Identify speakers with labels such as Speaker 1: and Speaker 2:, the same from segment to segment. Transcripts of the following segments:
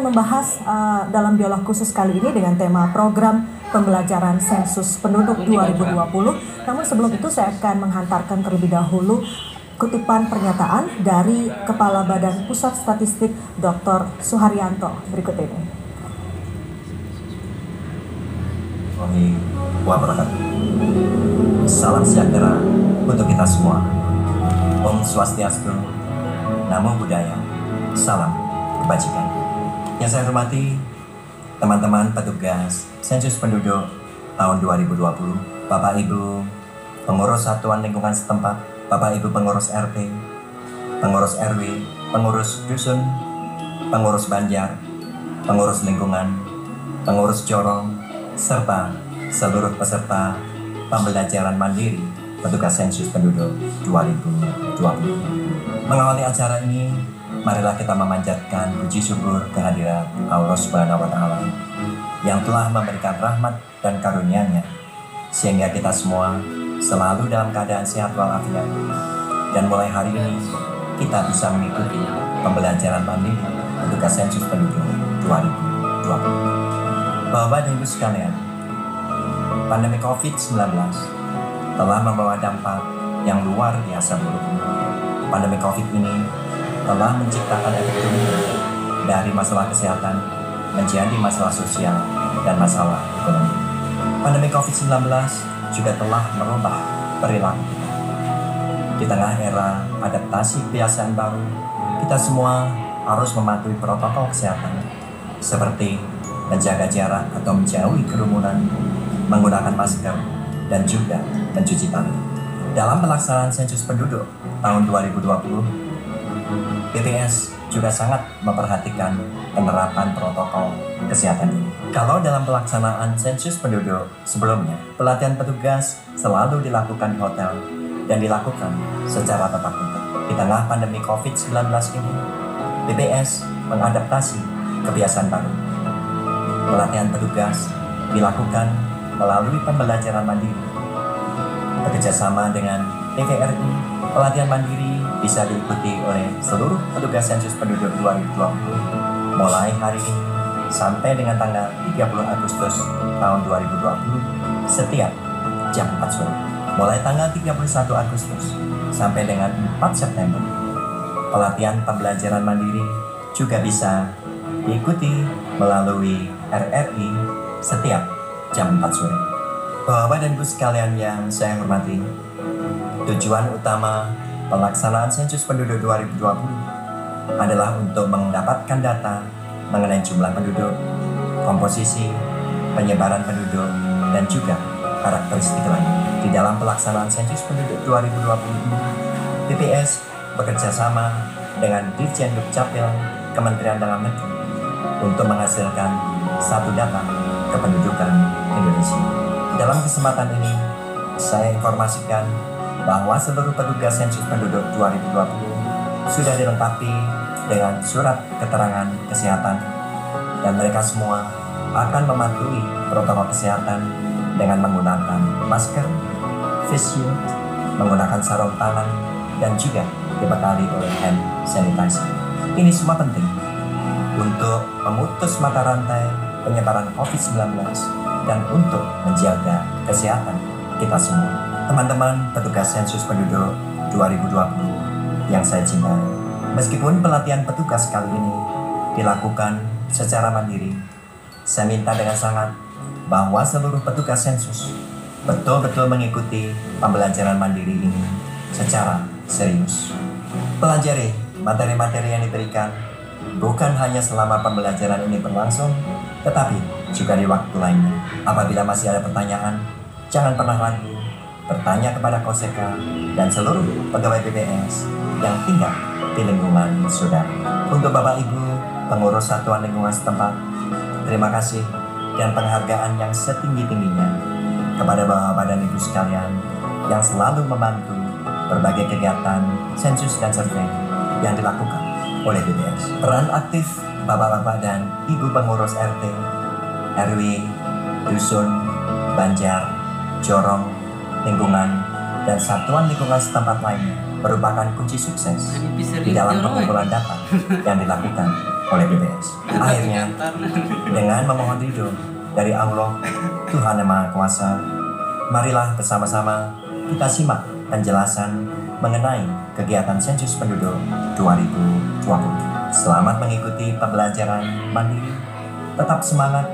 Speaker 1: membahas dalam dialog khusus kali ini dengan tema program pembelajaran sensus penduduk 2020. Namun sebelum itu saya akan menghantarkan terlebih dahulu kutipan pernyataan dari Kepala Badan Pusat Statistik Dr. Suharyanto berikut ini.
Speaker 2: Wabarakatuh. Salam sejahtera untuk kita semua. Om Swastiastu, Namo Buddhaya, salam kebajikan. Yang saya hormati teman-teman petugas sensus penduduk tahun 2020, Bapak Ibu pengurus satuan lingkungan setempat, Bapak Ibu pengurus RT, pengurus RW, pengurus dusun, pengurus banjar, pengurus lingkungan, pengurus corong, serta seluruh peserta pembelajaran mandiri petugas sensus penduduk 2020. Mengawali acara ini, marilah kita memanjatkan puji syukur kehadirat Allah Subhanahu wa Ta'ala yang telah memberikan rahmat dan karunia-Nya sehingga kita semua selalu dalam keadaan sehat walafiat, dan mulai hari ini kita bisa mengikuti pembelajaran mandiri petugas sensus penduduk 2020. Bapak dan Ibu sekalian, pandemi COVID-19 telah membawa dampak yang luar biasa buruk. Pandemi COVID ini telah menciptakan efek domino dari masalah kesehatan menjadi masalah sosial dan masalah ekonomi. Pandemi COVID-19 juga telah merubah perilaku kita. Di tengah era adaptasi kebiasaan baru, kita semua harus mematuhi protokol kesehatan seperti menjaga jarak atau menjauhi kerumunan, menggunakan masker, dan juga mencuci tangan. Dalam pelaksanaan sensus penduduk tahun 2020, BPS juga sangat memperhatikan penerapan protokol kesehatan ini. Kalau dalam pelaksanaan sensus penduduk sebelumnya, pelatihan petugas selalu dilakukan di hotel dan dilakukan secara tatap muka. Di tengah pandemi COVID-19 ini, BPS mengadaptasi kebiasaan baru. Pelatihan petugas dilakukan melalui pembelajaran mandiri. Bekerjasama dengan TVRI, pelatihan mandiri bisa diikuti oleh seluruh petugas sensus penduduk 2020 mulai hari ini sampai dengan tanggal 30 Agustus tahun 2020 setiap jam 4 sore. Mulai tanggal 31 Agustus sampai dengan 4 September, pelatihan pembelajaran mandiri juga bisa diikuti melalui RRI setiap jam 4 sore. Bapak dan Ibu sekalian yang saya hormati, tujuan utama pelaksanaan sensus penduduk 2020 adalah untuk mendapatkan data mengenai jumlah penduduk, komposisi, penyebaran penduduk, dan juga karakteristik lain. Di dalam pelaksanaan sensus penduduk 2020 ini, BPS bekerja sama dengan Dirjen Dukcapil Kementerian Dalam Negeri untuk menghasilkan satu data kependudukan Indonesia. Dalam kesempatan ini, saya informasikan bahwa seluruh petugas sensus penduduk 2020 sudah dilengkapi dengan surat keterangan kesehatan, dan mereka semua akan mematuhi protokol kesehatan dengan menggunakan masker, face shield, menggunakan sarung tangan, dan juga dibekali oleh hand sanitizer. Ini semua penting untuk memutus mata rantai penyebaran COVID-19 dan untuk menjaga kesehatan kita semua. Teman-teman petugas sensus penduduk 2020 yang saya cintai, meskipun pelatihan petugas kali ini dilakukan secara mandiri, saya minta dengan sangat bahwa seluruh petugas sensus betul-betul mengikuti pembelajaran mandiri ini secara serius. Pelajari materi-materi yang diberikan bukan hanya selama pembelajaran ini berlangsung, tetapi juga di waktu lainnya. Apabila masih ada pertanyaan, jangan pernah ragu bertanya kepada Koseka dan seluruh pegawai BPS yang tinggal di lingkungan saudara. Untuk Bapak Ibu pengurus satuan lingkungan setempat, terima kasih dan penghargaan yang setinggi-tingginya kepada Bapak dan Ibu sekalian yang selalu membantu berbagai kegiatan sensus dan survei yang dilakukan oleh BPS. Peran aktif Bapak-bapak dan Ibu pengurus RT, RW, dusun, banjar, corong, lingkungan, dan satuan lingkungan setempat lainnya merupakan kunci sukses di dalam pengumpulan data yang dilakukan oleh BPS. Akhirnya, dengan memohon ridho dari Allah, Tuhan Yang Maha Kuasa, marilah bersama-sama kita simak penjelasan mengenai kegiatan sensus penduduk 2020. Selamat mengikuti pembelajaran mandiri, tetap semangat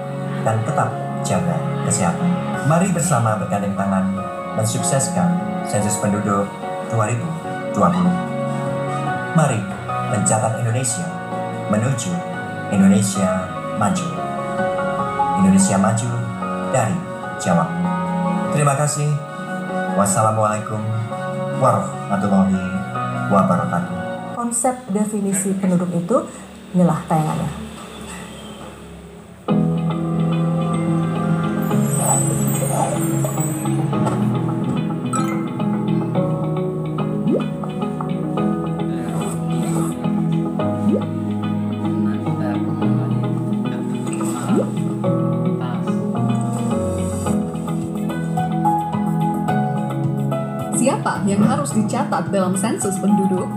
Speaker 2: dan tetap jaga kesehatan. Mari bersama bergandeng tangan mensukseskan sensus penduduk 2020. Mari mencatat Indonesia menuju Indonesia maju. Indonesia maju dari Jawa. Terima kasih. Wassalamualaikum warahmatullahi wabarakatuh.
Speaker 1: Konsep definisi penduduk itu, inilah tayangannya.
Speaker 3: Siapa yang harus dicatat dalam sensus penduduk?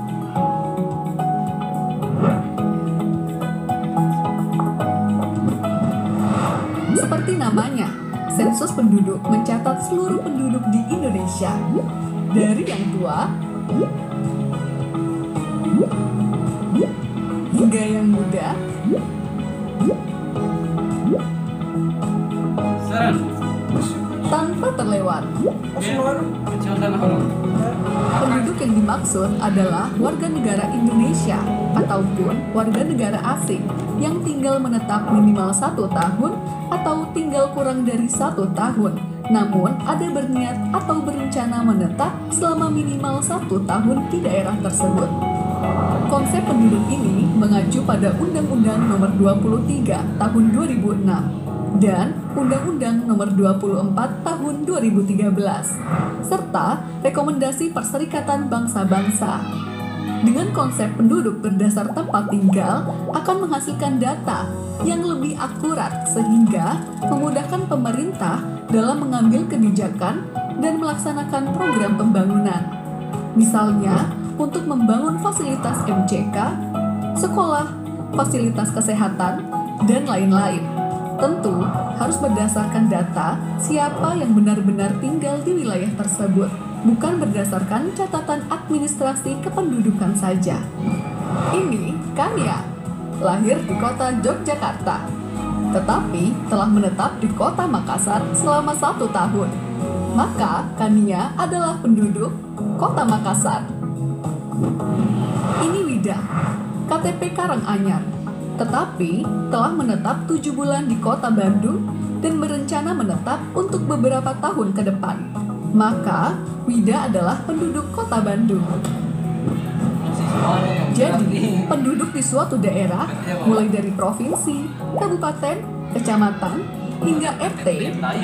Speaker 3: Seperti namanya, sensus penduduk mencatat seluruh penduduk di Indonesia, dari yang tua hingga yang muda, tanpa terlewat. Penduduk yang dimaksud adalah warga negara Indonesia ataupun warga negara asing yang tinggal menetap minimal 1 tahun atau tinggal kurang dari 1 tahun, namun ada berniat atau berencana menetap selama minimal 1 tahun di daerah tersebut. Konsep penduduk ini mengacu pada Undang-Undang Nomor 23 Tahun 2006 dan Undang-Undang Nomor 24 Tahun 2013, serta Rekomendasi Perserikatan Bangsa-Bangsa. Dengan konsep penduduk berdasar tempat tinggal akan menghasilkan data yang lebih akurat sehingga memudahkan pemerintah dalam mengambil kebijakan dan melaksanakan program pembangunan. Misalnya, untuk membangun fasilitas MCK, sekolah, fasilitas kesehatan, dan lain-lain. Tentu harus berdasarkan data siapa yang benar-benar tinggal di wilayah tersebut, bukan berdasarkan catatan administrasi kependudukan saja. Ini Kania, lahir di kota Yogyakarta, tetapi telah menetap di kota Makassar selama 1 tahun. Maka Kania adalah penduduk kota Makassar. Ini Wida, KTP Karanganyar, tetapi telah menetap 7 bulan di kota Bandung dan berencana menetap untuk beberapa tahun ke depan. Maka, Wida adalah penduduk kota Bandung. Jadi, penduduk di suatu daerah, mulai dari provinsi, kabupaten, kecamatan, hingga RT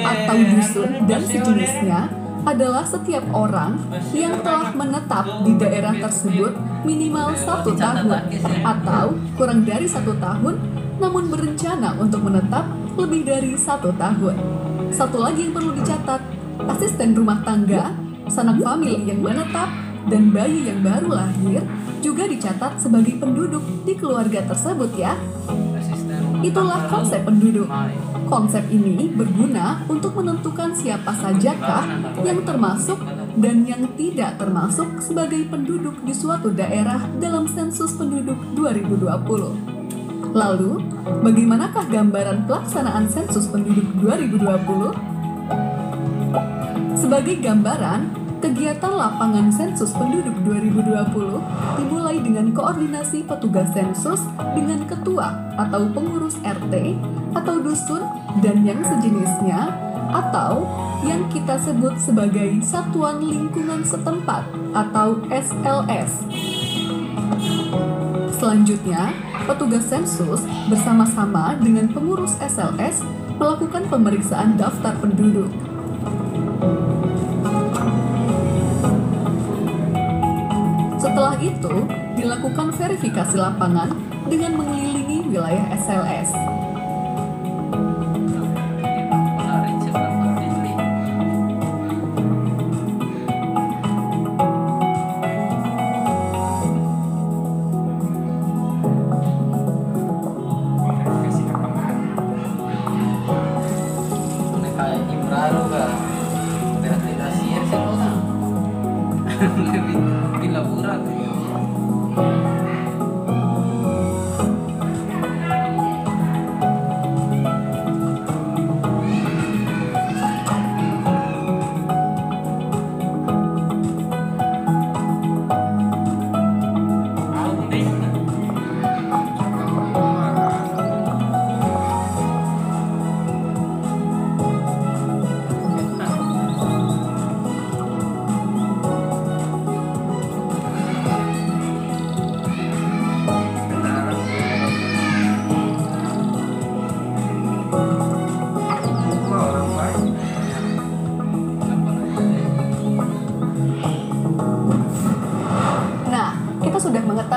Speaker 3: atau dusun dan sejenisnya, adalah setiap orang yang telah menetap di daerah tersebut minimal 1 tahun atau kurang dari 1 tahun, namun berencana untuk menetap lebih dari 1 tahun. Satu lagi yang perlu dicatat, asisten rumah tangga, sanak famili yang menetap, dan bayi yang baru lahir juga dicatat sebagai penduduk di keluarga tersebut ya. Itulah konsep penduduk. Konsep ini berguna untuk menentukan siapa sajakah yang termasuk dan yang tidak termasuk sebagai penduduk di suatu daerah dalam sensus penduduk 2020. Lalu, bagaimanakah gambaran pelaksanaan sensus penduduk 2020? Sebagai gambaran, kegiatan lapangan sensus penduduk 2020 dimulai dengan koordinasi petugas sensus dengan ketua atau pengurus RT atau dusun dan yang sejenisnya, atau yang kita sebut sebagai Satuan Lingkungan Setempat atau SLS. Selanjutnya, petugas sensus bersama-sama dengan pengurus SLS melakukan pemeriksaan daftar penduduk. Setelah itu, dilakukan verifikasi lapangan dengan mengelilingi wilayah SLS.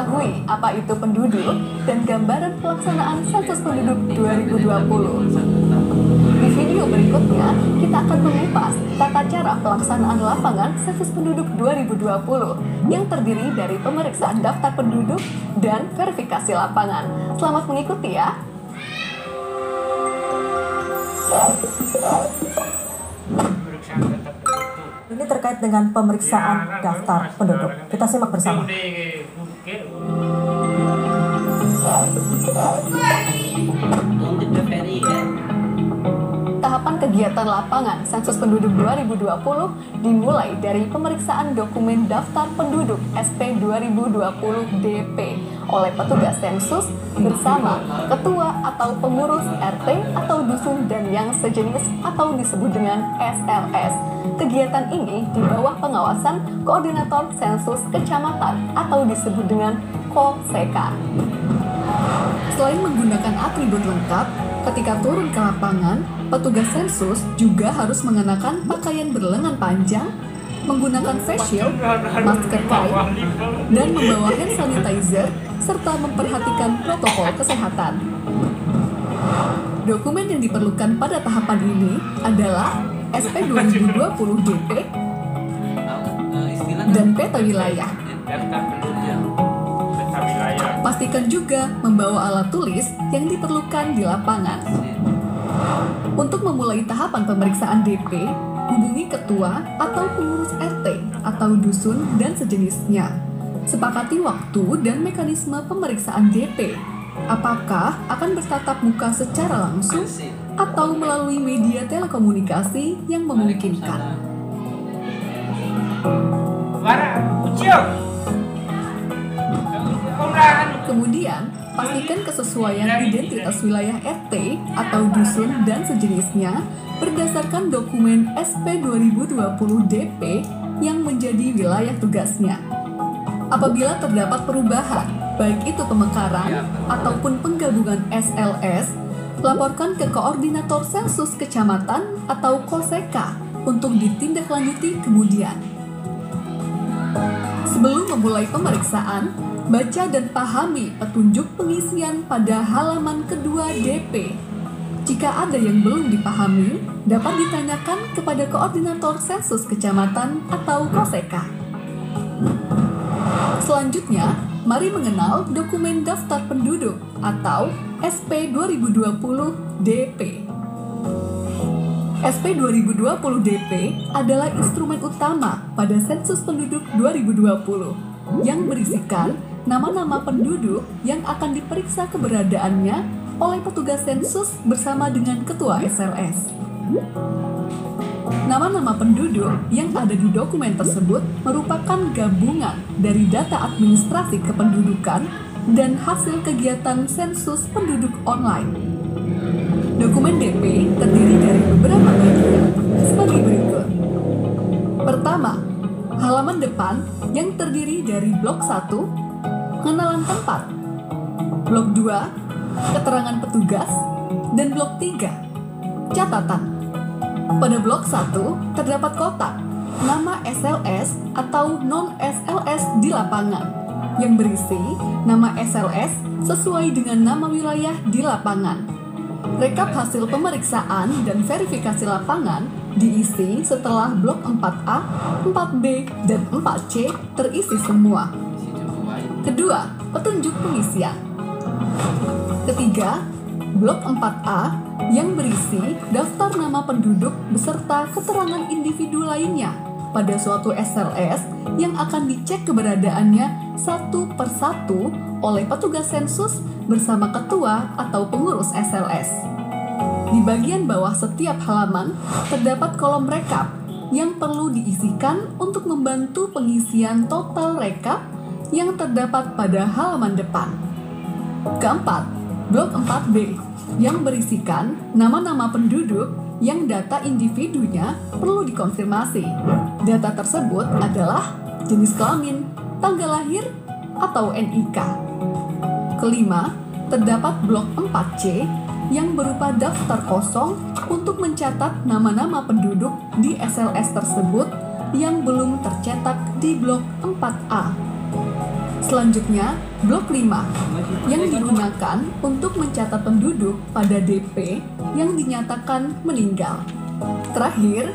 Speaker 3: mengetahui apa itu penduduk dan gambaran pelaksanaan sensus penduduk 2020. Di video berikutnya, kita akan mengupas tata cara pelaksanaan lapangan sensus penduduk 2020 yang terdiri dari pemeriksaan daftar penduduk dan verifikasi lapangan. Selamat mengikuti ya!
Speaker 1: Ini terkait dengan pemeriksaan daftar penduduk. Kita simak bersama.
Speaker 3: Tahapan kegiatan lapangan sensus penduduk 2020 dimulai dari pemeriksaan dokumen daftar penduduk SP 2020 DP oleh petugas sensus bersama ketua atau pengurus RT atau dusun dan yang sejenis atau disebut dengan SLS. Kegiatan ini di bawah pengawasan Koordinator Sensus Kecamatan atau disebut dengan KOSEKA. Selain menggunakan atribut lengkap, ketika turun ke lapangan, petugas sensus juga harus mengenakan pakaian berlengan panjang, menggunakan face shield, masker kain, dan membawa hand sanitizer, serta memperhatikan protokol kesehatan. Dokumen yang diperlukan pada tahapan ini adalah SP 2020 DP dan peta wilayah. Pastikan juga membawa alat tulis yang diperlukan di lapangan. Untuk memulai tahapan pemeriksaan DP, hubungi ketua atau pengurus RT atau dusun dan sejenisnya. Sepakati waktu dan mekanisme pemeriksaan DP. Apakah akan bertatap muka secara langsung atau melalui media telekomunikasi yang memungkinkan. Kemudian, pastikan kesesuaian identitas wilayah RT atau dusun dan sejenisnya berdasarkan dokumen SP 2020 DP yang menjadi wilayah tugasnya. Apabila terdapat perubahan, baik itu pemekaran ataupun penggabungan SLS, laporkan ke Koordinator Sensus Kecamatan atau KOSEKA untuk ditindaklanjuti kemudian. Sebelum memulai pemeriksaan, baca dan pahami petunjuk pengisian pada halaman kedua DP. Jika ada yang belum dipahami, dapat ditanyakan kepada Koordinator Sensus Kecamatan atau KOSEKA. Selanjutnya, mari mengenal dokumen daftar penduduk atau SP 2020 DP. SP 2020 DP adalah instrumen utama pada sensus penduduk 2020 yang berisikan nama-nama penduduk yang akan diperiksa keberadaannya oleh petugas sensus bersama dengan ketua SLS. Nama-nama penduduk yang ada di dokumen tersebut merupakan gabungan dari data administrasi kependudukan dan hasil kegiatan sensus penduduk online. Dokumen DP terdiri dari beberapa bagian sebagai berikut. Pertama, halaman depan yang terdiri dari blok 1, pengenalan tempat, blok 2, keterangan petugas, dan blok 3, catatan. Pada blok 1 terdapat kotak nama SLS atau non-SLS di lapangan yang berisi nama SLS sesuai dengan nama wilayah di lapangan. Rekap hasil pemeriksaan dan verifikasi lapangan diisi setelah blok 4A, 4B, dan 4C terisi semua. Kedua, petunjuk pengisian. Ketiga, blok 4A yang berisi daftar nama penduduk beserta keterangan individu lainnya pada suatu SLS yang akan dicek keberadaannya satu persatu oleh petugas sensus bersama ketua atau pengurus SLS. Di bagian bawah setiap halaman terdapat kolom rekap yang perlu diisikan untuk membantu pengisian total rekap yang terdapat pada halaman depan. Keempat, blok 4B yang berisikan nama-nama penduduk yang data individunya perlu dikonfirmasi. Data tersebut adalah jenis kelamin, tanggal lahir, atau NIK. Kelima, terdapat blok 4C yang berupa daftar kosong untuk mencatat nama-nama penduduk di SLS tersebut yang belum tercetak di blok 4A. Selanjutnya, blok 5 yang digunakan untuk mencatat penduduk pada DP yang dinyatakan meninggal. Terakhir,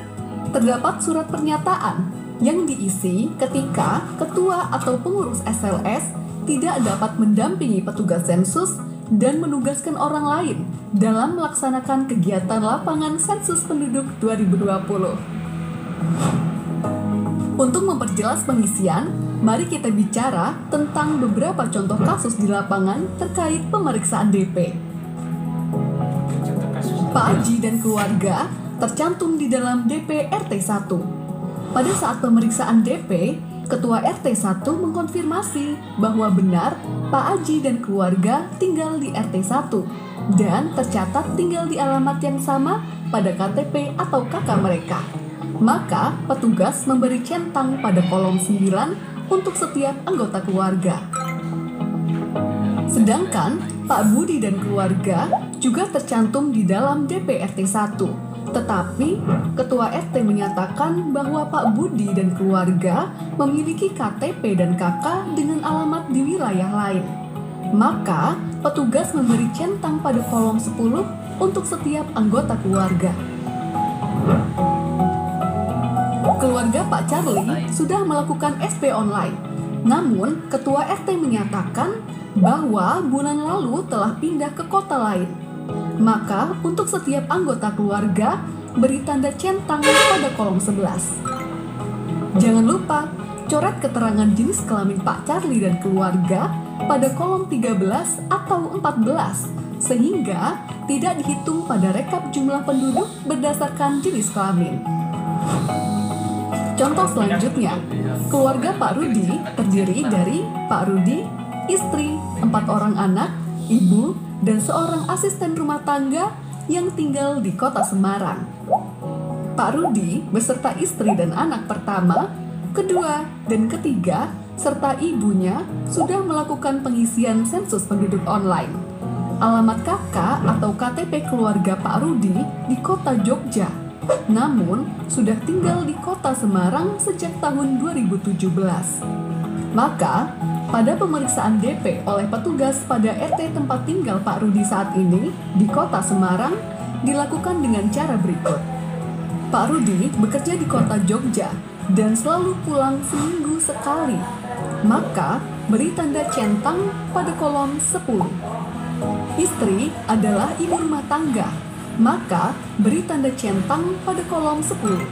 Speaker 3: terdapat surat pernyataan yang diisi ketika ketua atau pengurus SLS tidak dapat mendampingi petugas sensus dan menugaskan orang lain dalam melaksanakan kegiatan lapangan sensus penduduk 2020. Untuk memperjelas pengisian, mari kita bicara tentang beberapa contoh kasus di lapangan terkait pemeriksaan DP. Pak Aji dan keluarga tercantum di dalam DP RT 1. Pada saat pemeriksaan DP, Ketua RT 1 mengkonfirmasi bahwa benar Pak Aji dan keluarga tinggal di RT 1 dan tercatat tinggal di alamat yang sama pada KTP atau KK mereka. Maka petugas memberi centang pada kolom 9 untuk setiap anggota keluarga. Sedangkan Pak Budi dan keluarga juga tercantum di dalam DP RT 1. Tetapi Ketua RT menyatakan bahwa Pak Budi dan keluarga memiliki KTP dan KK dengan alamat di wilayah lain. Maka petugas memberi centang pada kolom 10 untuk setiap anggota keluarga. Keluarga Pak Charlie sudah melakukan SP online. Namun, Ketua RT menyatakan bahwa bulan lalu telah pindah ke kota lain. Maka, untuk setiap anggota keluarga, beri tanda centang pada kolom 11. Jangan lupa, coret keterangan jenis kelamin Pak Charlie dan keluarga pada kolom 13 atau 14, sehingga tidak dihitung pada rekap jumlah penduduk berdasarkan jenis kelamin. Contoh selanjutnya, keluarga Pak Rudi terdiri dari Pak Rudi, istri, 4 orang anak, ibu, dan seorang asisten rumah tangga yang tinggal di kota Semarang. Pak Rudi beserta istri dan anak pertama, kedua, dan ketiga, serta ibunya sudah melakukan pengisian sensus penduduk online. Alamat KK atau KTP keluarga Pak Rudi di kota Jogja, namun sudah tinggal di kota Semarang sejak tahun 2017. Maka, pada pemeriksaan DP oleh petugas pada RT tempat tinggal Pak Rudi saat ini di kota Semarang dilakukan dengan cara berikut. Pak Rudi bekerja di kota Jogja dan selalu pulang seminggu sekali. Maka, beri tanda centang pada kolom 10. Istri adalah ibu rumah tangga. Maka, beri tanda centang pada kolom 10.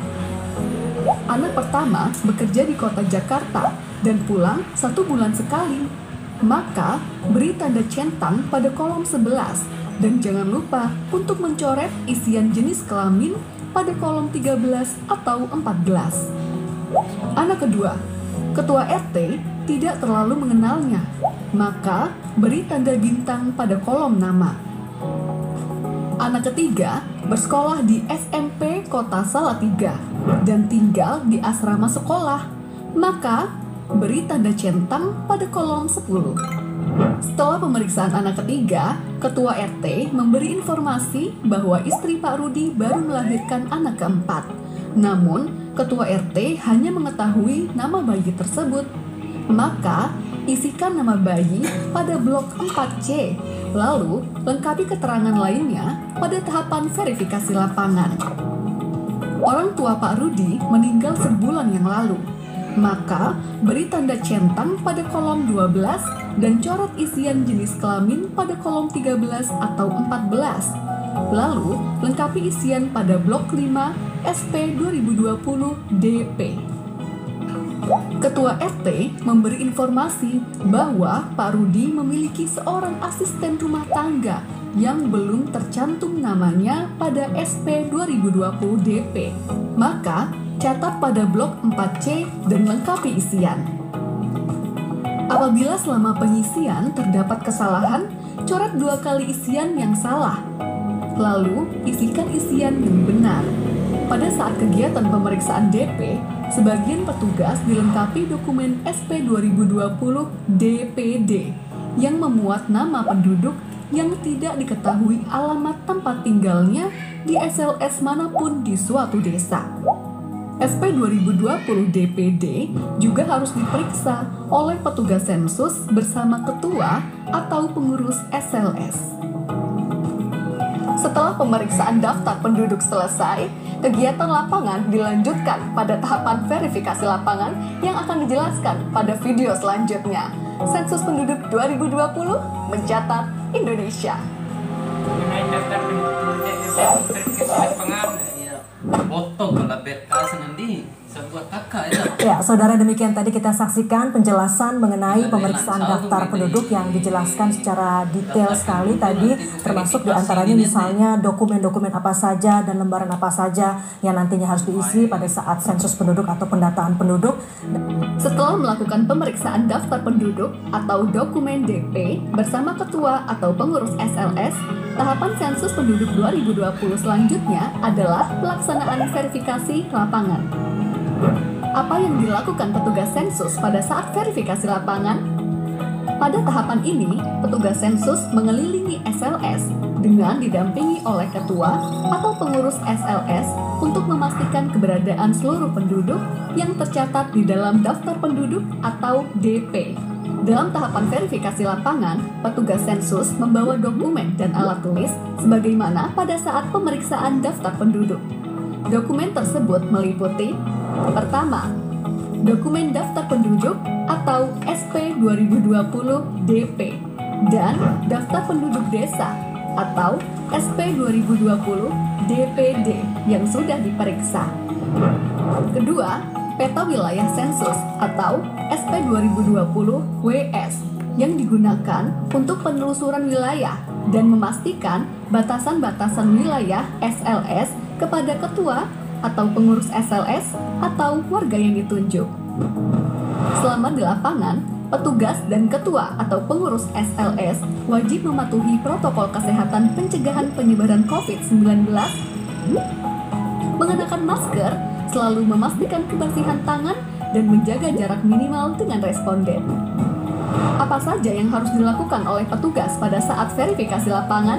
Speaker 3: Anak pertama bekerja di kota Jakarta dan pulang 1 bulan sekali. Maka, beri tanda centang pada kolom 11. Dan jangan lupa untuk mencoret isian jenis kelamin pada kolom 13 atau 14. Anak kedua, Ketua RT tidak terlalu mengenalnya. Maka, beri tanda bintang pada kolom nama. Anak ketiga bersekolah di SMP Kota Salatiga dan tinggal di asrama sekolah. Maka, beri tanda centang pada kolom 10. Setelah pemeriksaan anak ketiga, Ketua RT memberi informasi bahwa istri Pak Rudi baru melahirkan anak keempat. Namun, Ketua RT hanya mengetahui nama bayi tersebut. Maka, isikan nama bayi pada blok 4C, lalu lengkapi keterangan lainnya pada tahapan verifikasi lapangan. Orang tua Pak Rudi meninggal sebulan yang lalu. Maka, beri tanda centang pada kolom 12 dan coret isian jenis kelamin pada kolom 13 atau 14. Lalu, lengkapi isian pada blok 5 SP 2020 DP. Ketua RT memberi informasi bahwa Pak Rudi memiliki seorang asisten rumah tangga yang belum tercantum namanya pada SP 2020 DP. Maka, catat pada blok 4C dan lengkapi isian. Apabila selama pengisian terdapat kesalahan, coret 2 kali isian yang salah. Lalu, isikan isian yang benar. Pada saat kegiatan pemeriksaan DP, sebagian petugas dilengkapi dokumen SP 2020 DPD yang memuat nama penduduk yang tidak diketahui alamat tempat tinggalnya di SLS manapun di suatu desa. SP 2020 DPD juga harus diperiksa oleh petugas sensus bersama ketua atau pengurus SLS. Setelah pemeriksaan daftar penduduk selesai, kegiatan lapangan dilanjutkan pada tahapan verifikasi lapangan yang akan dijelaskan pada video selanjutnya. Sensus penduduk 2020 mencatat Indonesia.
Speaker 4: Mengenai daftar penduduk verifikasi lapangan, foto kalau berkas nanti sebuah kakak itu.
Speaker 1: Ya, saudara, demikian tadi kita saksikan penjelasan mengenai pemeriksaan daftar penduduk yang dijelaskan secara detail sekali tadi, termasuk diantaranya misalnya dokumen-dokumen apa saja dan lembaran apa saja yang nantinya harus diisi pada saat sensus penduduk atau pendataan penduduk.
Speaker 3: Setelah melakukan pemeriksaan daftar penduduk atau dokumen DP bersama ketua atau pengurus SLS, tahapan sensus penduduk 2020 selanjutnya adalah pelaksanaan verifikasi lapangan. Apa yang dilakukan petugas sensus pada saat verifikasi lapangan? Pada tahapan ini, petugas sensus mengelilingi SLS dengan didampingi oleh ketua atau pengurus SLS untuk memastikan keberadaan seluruh penduduk yang tercatat di dalam daftar penduduk atau DP. Dalam tahapan verifikasi lapangan, petugas sensus membawa dokumen dan alat tulis sebagaimana pada saat pemeriksaan daftar penduduk. Dokumen tersebut meliputi: pertama, dokumen daftar penduduk atau SP 2020 DP dan daftar penduduk desa atau SP 2020 DPD yang sudah diperiksa. Kedua, peta wilayah sensus atau SP 2020 WS yang digunakan untuk penelusuran wilayah dan memastikan batasan-batasan wilayah SLS kepada ketua atau pengurus SLS atau warga yang ditunjuk. Selama di lapangan, petugas dan ketua atau pengurus SLS wajib mematuhi protokol kesehatan pencegahan penyebaran COVID-19, mengenakan masker, selalu memastikan kebersihan tangan, dan menjaga jarak minimal dengan responden. Apa saja yang harus dilakukan oleh petugas pada saat verifikasi lapangan?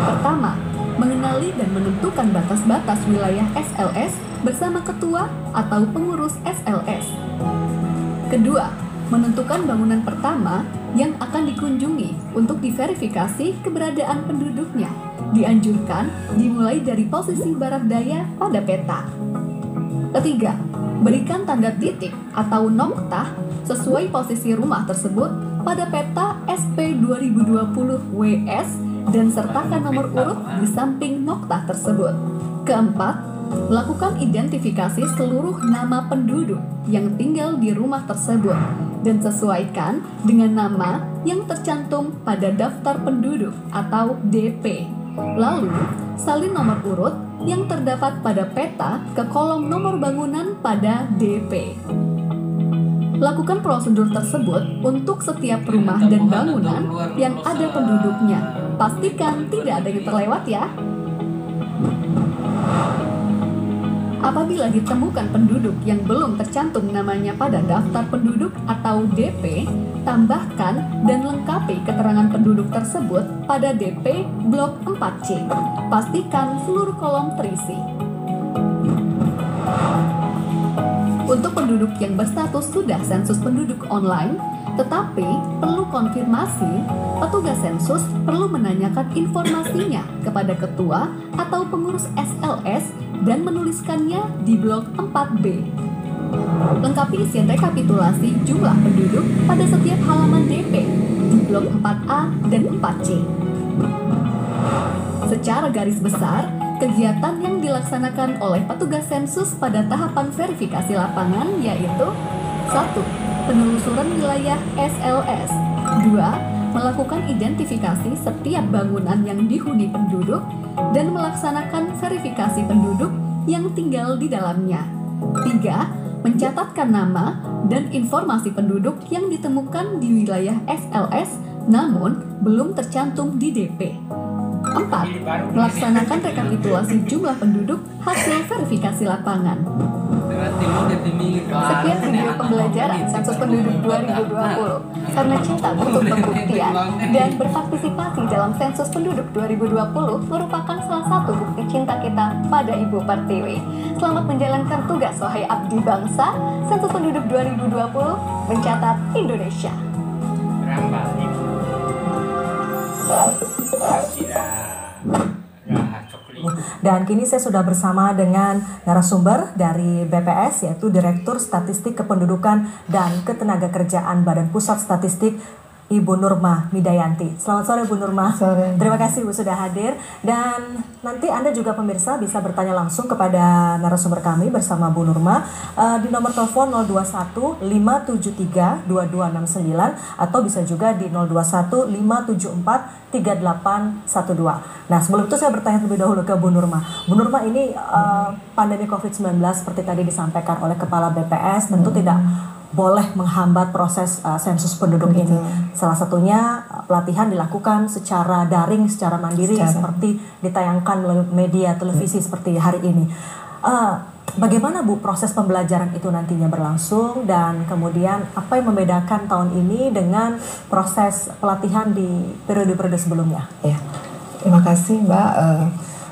Speaker 3: Pertama, mengenali dan menentukan batas-batas wilayah SLS bersama ketua atau pengurus SLS. Kedua, menentukan bangunan pertama yang akan dikunjungi untuk diverifikasi keberadaan penduduknya. Dianjurkan dimulai dari posisi barat daya pada peta. Ketiga, berikan tanda titik atau noktah sesuai posisi rumah tersebut pada peta SP 2020 WS dan sertakan nomor urut di samping noktah tersebut. Keempat, lakukan identifikasi seluruh nama penduduk yang tinggal di rumah tersebut dan sesuaikan dengan nama yang tercantum pada daftar penduduk atau DP. Lalu, salin nomor urut yang terdapat pada peta ke kolom nomor bangunan pada DP. Lakukan prosedur tersebut untuk setiap rumah dan bangunan yang ada penduduknya. Pastikan tidak ada yang terlewat ya. Apabila ditemukan penduduk yang belum tercantum namanya pada daftar penduduk atau DP, tambahkan dan lengkapi keterangan penduduk tersebut pada DP Blok 4C. Pastikan seluruh kolom terisi. Untuk penduduk yang berstatus sudah sensus penduduk online, tetapi perlu konfirmasi, petugas sensus perlu menanyakan informasinya kepada ketua atau pengurus SLS dan menuliskannya di blok 4B. Lengkapi isian rekapitulasi jumlah penduduk pada setiap halaman DP di blok 4A dan 4C. Secara garis besar, kegiatan yang dilaksanakan oleh petugas sensus pada tahapan verifikasi lapangan yaitu: 1. Penelusuran wilayah SLS. 2. Melakukan identifikasi setiap bangunan yang dihuni penduduk dan melaksanakan verifikasi penduduk yang tinggal di dalamnya. 3. Mencatatkan nama dan informasi penduduk yang ditemukan di wilayah SLS namun belum tercantum di DP. 4. Melaksanakan rekapitulasi jumlah penduduk hasil verifikasi lapangan. Sekian video pembelajaran sensus penduduk 2020. Karena cinta butuh pembuktian dan berpartisipasi dalam sensus penduduk 2020 merupakan salah satu bukti cinta kita pada Ibu Pertiwi. Selamat menjalankan tugas, wahai abdi bangsa. Sensus penduduk 2020 mencatat Indonesia.
Speaker 4: Rambal itu.
Speaker 1: Dan kini saya sudah bersama dengan narasumber dari BPS, yaitu Direktur Statistik Kependudukan dan Ketenagakerjaan Badan Pusat Statistik, Ibu Nurma Midayanti. Selamat sore Bu Nurma.
Speaker 5: Sore.
Speaker 1: Terima kasih Bu sudah hadir. Dan nanti Anda juga pemirsa bisa bertanya langsung kepada narasumber kami bersama Bu Nurma di nomor telepon 021 573 2269 atau bisa juga di 021 574 3812. Nah, sebelum itu saya bertanya terlebih dahulu ke Bu Nurma. Bu Nurma, ini pandemi COVID-19 seperti tadi disampaikan oleh Kepala BPS tentu tidak boleh menghambat proses sensus penduduk ini. Salah satunya pelatihan dilakukan secara daring, secara mandiri, seperti ditayangkan melalui media televisi seperti hari ini. Bagaimana Bu proses pembelajaran itu nantinya berlangsung, dan kemudian apa yang membedakan tahun ini dengan proses pelatihan di periode-periode sebelumnya?
Speaker 5: Ya, terima kasih Mbak.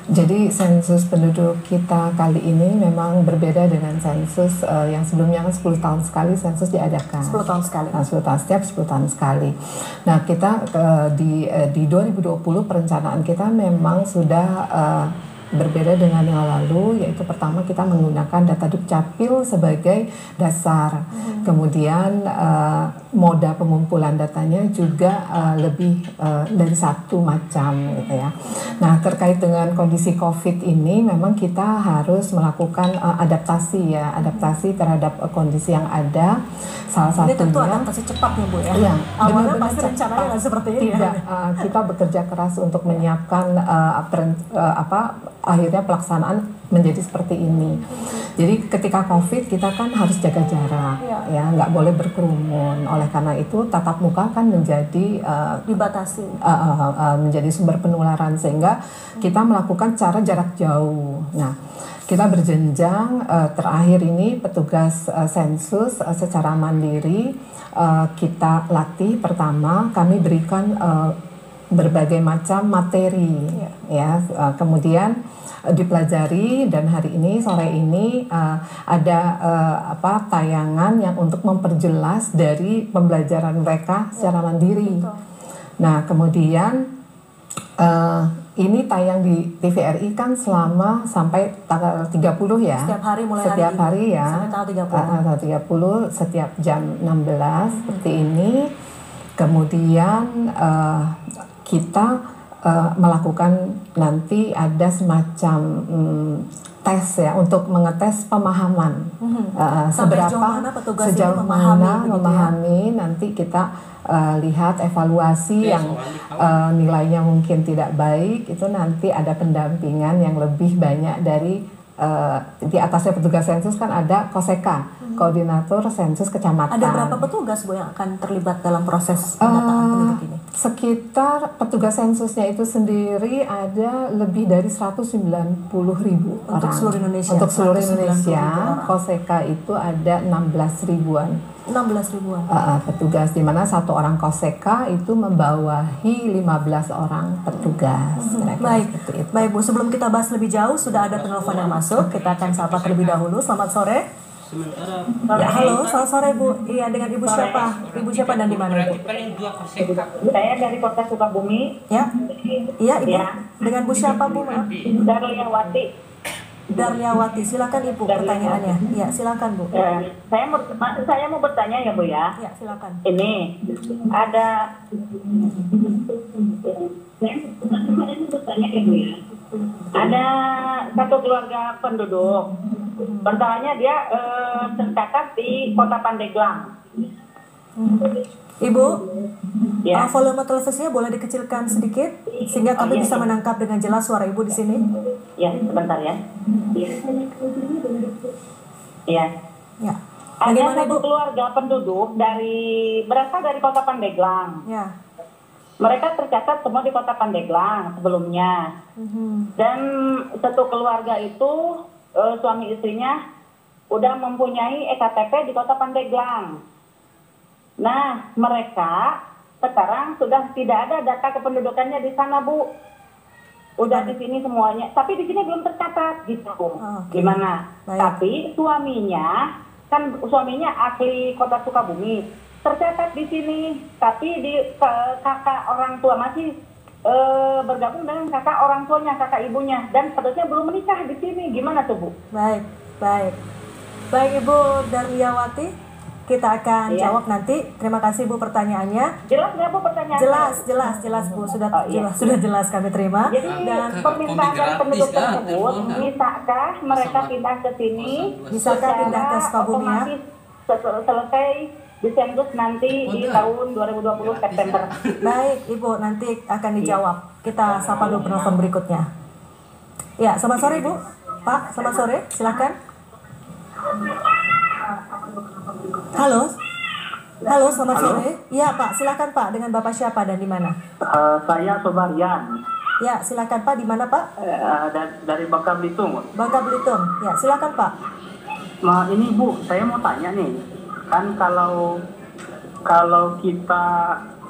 Speaker 5: Jadi sensus penduduk kita kali ini memang berbeda dengan sensus yang sebelumnya kan 10 tahun sekali sensus diadakan.
Speaker 1: 10 tahun sekali.
Speaker 5: Nah, 10 tahun, setiap 10 tahun sekali. Nah, kita di 2020 perencanaan kita memang sudah berbeda dengan yang lalu, yaitu pertama kita menggunakan data Dukcapil sebagai dasar. Kemudian moda pengumpulan datanya juga lebih dari satu macam gitu ya. Nah, terkait dengan kondisi COVID ini memang kita harus melakukan adaptasi terhadap kondisi yang ada. Salah satunya
Speaker 1: ini tentu adaptasi cepat ya Bu ya.
Speaker 5: Iya,
Speaker 1: awalnya pasti rencananya nggak seperti ini.
Speaker 5: Tidak, kita bekerja keras untuk menyiapkan akhirnya pelaksanaan menjadi seperti ini. Jadi ketika COVID kita kan harus jaga jarak, ya nggak boleh berkerumun. Oleh karena itu tatap muka kan menjadi
Speaker 1: dibatasi,
Speaker 5: menjadi sumber penularan, sehingga kita melakukan cara jarak jauh. Nah, kita berjenjang. Terakhir ini petugas sensus secara mandiri kita latih. Pertama kami berikan berbagai macam materi, kemudian dipelajari, dan hari ini sore ini ada tayangan yang untuk memperjelas dari pembelajaran mereka secara mandiri. Nah, kemudian ini tayang di TVRI kan selama sampai tanggal 30 ya.
Speaker 1: Setiap hari mulai
Speaker 5: setiap hari ya.
Speaker 1: Sampai tanggal
Speaker 5: 30 setiap jam 16 seperti ini. Kemudian kita melakukan nanti ada semacam tes ya untuk mengetes pemahaman. Sejauh mana memahami, nanti kita lihat evaluasi yang nilainya mungkin tidak baik, itu nanti ada pendampingan yang lebih banyak dari di atasnya petugas sensus kan ada Koseka, koordinator sensus kecamatan.
Speaker 1: Ada berapa petugas Bu yang akan terlibat dalam proses pendataan penduduk ini?
Speaker 5: Sekitar petugas sensusnya itu sendiri ada lebih dari 190.000 orang.
Speaker 1: Untuk seluruh Indonesia.
Speaker 5: Untuk seluruh Indonesia, Koseka itu ada 16 ribuan.
Speaker 1: 16 ribuan.
Speaker 5: Petugas, di mana satu orang Koseka itu membawahi 15 orang petugas.
Speaker 1: Baik Bu, sebelum kita bahas lebih jauh, sudah ada penelpon yang masuk. Kita akan sapa terlebih dahulu. Selamat sore. Ya, halo, selamat sore Bu. Iya, dengan Ibu siapa? Ibu siapa dan di mana Bu?
Speaker 6: Saya dari Kota Sukabumi.
Speaker 1: Ya. Iya, Ibu. Dengan Bu siapa Bu? Maaf.
Speaker 6: Darliawati.
Speaker 1: Darliawati, silakan Ibu pertanyaannya. Ya, silakan Bu.
Speaker 6: Saya mau bertanya ya Bu ya.
Speaker 1: Ya, silakan.
Speaker 6: Ini ada ada satu keluarga penduduk. Pertanyaannya dia tercatat di Kota Pandeglang.
Speaker 1: Ibu,
Speaker 6: Ya.
Speaker 1: volume televisinya boleh dikecilkan sedikit sehingga kami bisa menangkap dengan jelas suara Ibu di sini.
Speaker 6: Ya, sebentar ya. Ya.
Speaker 1: Ya.
Speaker 6: Ada
Speaker 1: Bagaimana
Speaker 6: satu
Speaker 1: Ibu?
Speaker 6: keluarga penduduk berasal dari Kota Pandeglang.
Speaker 1: Ya.
Speaker 6: Mereka tercatat semua di Kota Pandeglang sebelumnya. Dan satu keluarga itu suami istrinya udah mempunyai EKTP di Kota Pandeglang. Nah, mereka sekarang sudah tidak ada data kependudukannya di sana, Bu. udah di sini semuanya, tapi di sini belum tercatat gitu.
Speaker 1: Oke.
Speaker 6: Gimana?
Speaker 1: Baik.
Speaker 6: Tapi suaminya asli Kota Sukabumi, tercatat di sini, tapi kakak orang tua masih bergabung dengan kakak orang tuanya, kakak ibunya, dan statusnya belum menikah di sini. Gimana tuh, Bu?
Speaker 1: Baik, baik. Baik Ibu Darmiawati, kita akan
Speaker 6: Iya.
Speaker 1: jawab nanti. Terima kasih Bu pertanyaannya.
Speaker 6: Jelas nggak, Bu, pertanyaannya?
Speaker 1: Jelas Bu, sudah
Speaker 6: Oh, iya.
Speaker 1: sudah jelas kami terima.
Speaker 6: Jadi
Speaker 1: Dan
Speaker 6: permintaan
Speaker 4: gratis,
Speaker 6: penduduk
Speaker 4: kan?
Speaker 6: tersebut,
Speaker 4: Telepon, kan?
Speaker 6: bisakah mereka pindah ke sini?
Speaker 1: Bisakah pindah ke Sukabumi ya?
Speaker 6: Otomatis selesai di sensus nanti di tahun 2020 September.
Speaker 1: Baik Ibu, nanti akan dijawab. Kita sapa dulu penelpon berikutnya. Ya, selamat sore Bu. Pak, selamat sore, silakan. Halo. Halo, selamat sore. Iya Pak, silakan Pak. Dengan Bapak siapa dan di mana?
Speaker 7: Saya Sobarian
Speaker 1: Ya, silakan Pak. Di mana Pak?
Speaker 7: dari Bangka Belitung.
Speaker 1: Bangka Belitung. Ya, silakan Pak.
Speaker 7: Nah, ini Bu, saya mau tanya nih, kan kalau kita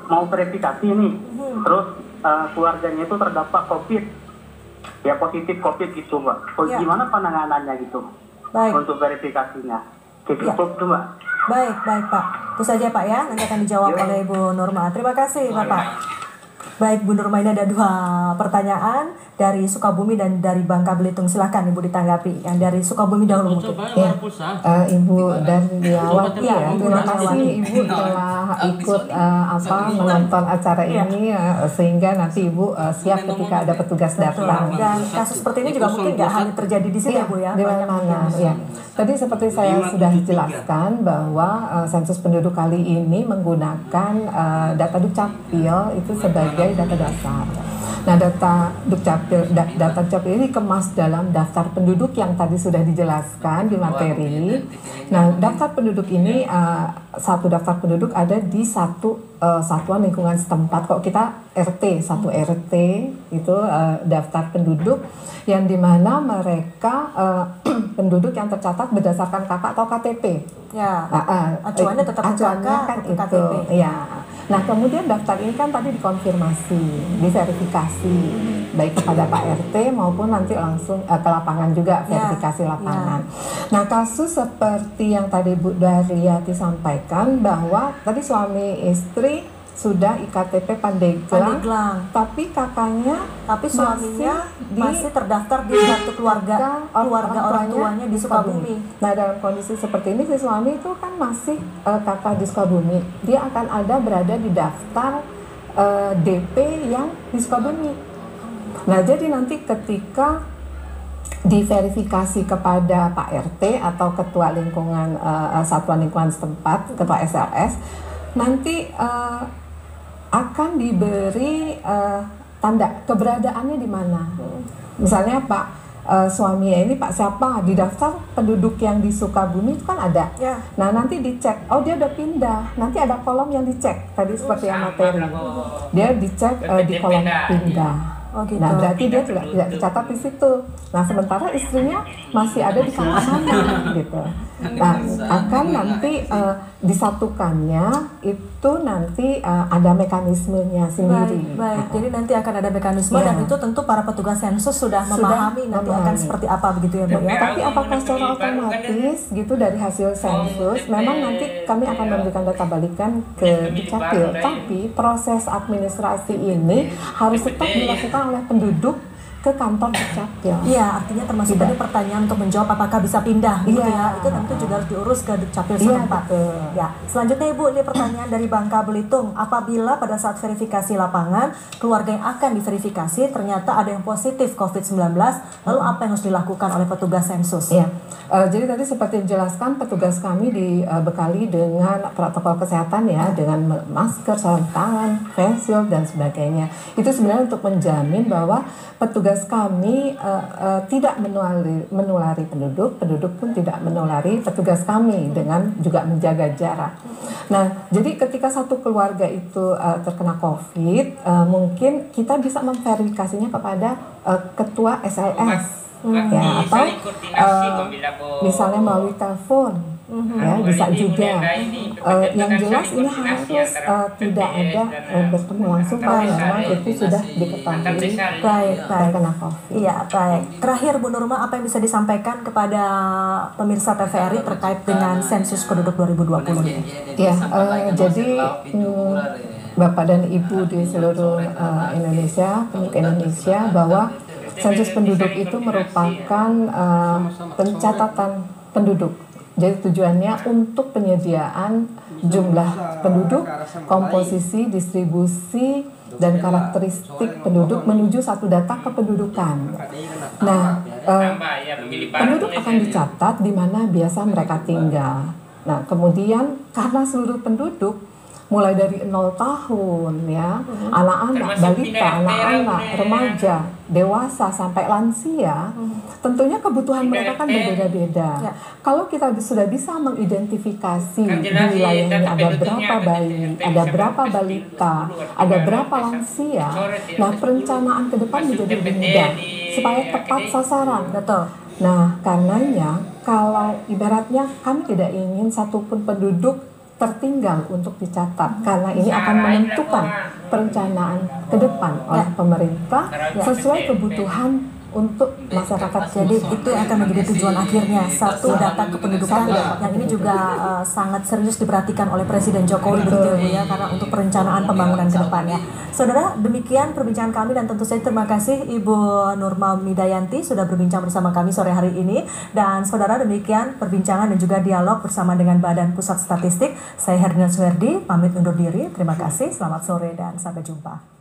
Speaker 7: mau verifikasi nih, terus keluarganya itu terdapat COVID, ya positif COVID gitu, Mbak.
Speaker 1: Ya.
Speaker 7: Gimana penanganannya gitu
Speaker 1: Baik.
Speaker 7: untuk verifikasinya?
Speaker 1: Ya.
Speaker 7: Cukup tuh, Mbak.
Speaker 1: Baik Pak. Itu saja Pak ya. Nanti akan dijawab oleh Ibu Nurma. Terima kasih Bapak. Baik Bu Nurma, ini ada 2 pertanyaan dari Sukabumi dan dari Bangka Belitung. Silakan Ibu ditanggapi. Yang dari Sukabumi dahulu mungkin.
Speaker 5: Ya, Ibu Darmiawati ya, terima kasih Ibu telah ikut menonton acara ini sehingga nanti Ibu siap ketika ada petugas datang.
Speaker 1: Dan kasus seperti ini juga mungkin nggak hanya terjadi di sini ya Bu ya.
Speaker 5: Di mana-mana ya. Tadi seperti saya sudah jelaskan bahwa sensus penduduk kali ini menggunakan data Dukcapil itu sebagai data dasar. Nah, data Dukcapil ini dikemas dalam daftar penduduk yang tadi sudah dijelaskan di materi. Nah, daftar penduduk ini satu daftar penduduk ada di satu satuan lingkungan setempat. Kok kita satu RT itu daftar penduduk yang dimana mereka penduduk yang tercatat berdasarkan KK atau KTP.
Speaker 1: Ya. Acuannya tetap KK
Speaker 5: kan
Speaker 1: atau
Speaker 5: itu.
Speaker 1: KTP.
Speaker 5: Ya. Nah, kemudian daftar ini kan tadi dikonfirmasi, diverifikasi baik kepada Pak RT maupun nanti langsung ke lapangan juga, verifikasi lapangan. Nah, kasus seperti yang tadi Bu Daryati sampaikan bahwa tadi suami istri sudah IKTP Pandeglang, tapi kakaknya,
Speaker 1: suaminya masih terdaftar di satu keluarga orang tuanya di Sukabumi.
Speaker 5: Nah, dalam kondisi seperti ini si suami itu kan masih kakak di Sukabumi. Dia akan berada di daftar DP yang di Sukabumi. Nah, jadi nanti ketika diverifikasi kepada Pak RT atau ketua lingkungan satuan lingkungan setempat, ketua SLS, nanti akan diberi tanda keberadaannya di mana. Misalnya Pak suaminya ini Pak siapa di daftar penduduk yang di Sukabumi itu kan ada.
Speaker 1: Ya.
Speaker 5: Nah, nanti dicek, oh dia udah pindah. Nanti ada kolom yang dicek tadi seperti yang materi. Dia dicek di kolom pindah.
Speaker 1: Oh, gitu.
Speaker 5: Nah, berarti dia tidak tercatat di situ. Nah, sementara istrinya masih ada di kamar mana gitu. Nah, akan nanti disatukannya itu nanti ada mekanismenya sendiri.
Speaker 1: Baik. Jadi nanti akan ada mekanisme dan itu tentu para petugas sensus sudah memahami nanti akan seperti apa begitu ya Bu ya.
Speaker 5: Tapi apakah secara otomatis gitu dari hasil sensus memang nanti kami akan memberikan data balikan ke Dukcapil, tapi proses administrasi ini harus tetap dilakukan oleh penduduk ke kantor Dukcapil.
Speaker 1: Iya, artinya termasuk tadi pertanyaan untuk menjawab apakah bisa pindah gitu ya. Itu tentu juga harus diurus ke Dukcapil setempat. Ya, selanjutnya Ibu, ini pertanyaan dari Bangka Belitung. Apabila pada saat verifikasi lapangan, keluarga yang akan diverifikasi ternyata ada yang positif COVID-19, lalu apa yang harus dilakukan oleh petugas sensus?
Speaker 5: Iya. Jadi tadi seperti dijelaskan, petugas kami dibekali dengan protokol kesehatan ya, dengan masker, sarung tangan, face shield dan sebagainya. Itu sebenarnya untuk menjamin bahwa petugas kami tidak menulari penduduk pun tidak menulari petugas kami dengan juga menjaga jarak. Nah, jadi ketika satu keluarga itu terkena COVID, mungkin kita bisa memverifikasinya kepada ketua SLS. Ya, atau misalnya melalui telepon ya bisa juga. Yang jelas ini harus tidak ada bertemu langsung kalau memang itu sudah diketahui
Speaker 1: Baik.
Speaker 5: terkena COVID.
Speaker 1: Iya, baik. Terakhir Bu Nurma, apa yang bisa disampaikan kepada pemirsa TVRI terkait dengan sensus penduduk 2020 ini?
Speaker 5: Ya, jadi Bapak dan Ibu di seluruh Indonesia, penduduk Indonesia, bahwa sensus penduduk itu merupakan pencatatan penduduk. Jadi tujuannya untuk penyediaan jumlah penduduk, komposisi, distribusi, dan karakteristik penduduk menuju satu data kependudukan. Nah, penduduk akan dicatat di mana biasa mereka tinggal. Nah, kemudian karena seluruh penduduk mulai dari 0 tahun ya, anak-anak, balita, anak-anak, remaja, dewasa sampai lansia, tentunya kebutuhan mereka kan berbeda-beda. Kalau kita sudah bisa mengidentifikasi di wilayah ini ada berapa bayi, ada berapa balita, ada berapa lansia, nah perencanaan ke depan menjadi lebih mudah supaya tepat sasaran.
Speaker 1: Betul.
Speaker 5: Nah, karenanya kalau ibaratnya kami tidak ingin satupun penduduk tertinggal untuk dicatat karena ini akan menentukan perencanaan ke depan oleh pemerintah sesuai kebutuhan untuk masyarakat.
Speaker 1: Jadi itu akan menjadi tujuan akhirnya, satu data kependudukan yang ini juga sangat serius diperhatikan oleh Presiden Jokowi begitu ya, karena untuk perencanaan pembangunan ke depannya. Saudara, demikian perbincangan kami dan tentu saja terima kasih Ibu Nurma Midayanti sudah berbincang bersama kami sore hari ini. Dan saudara, demikian perbincangan dan juga dialog bersama dengan Badan Pusat Statistik. Saya Hernia Suherdi, pamit undur diri. Terima kasih, selamat sore dan sampai jumpa.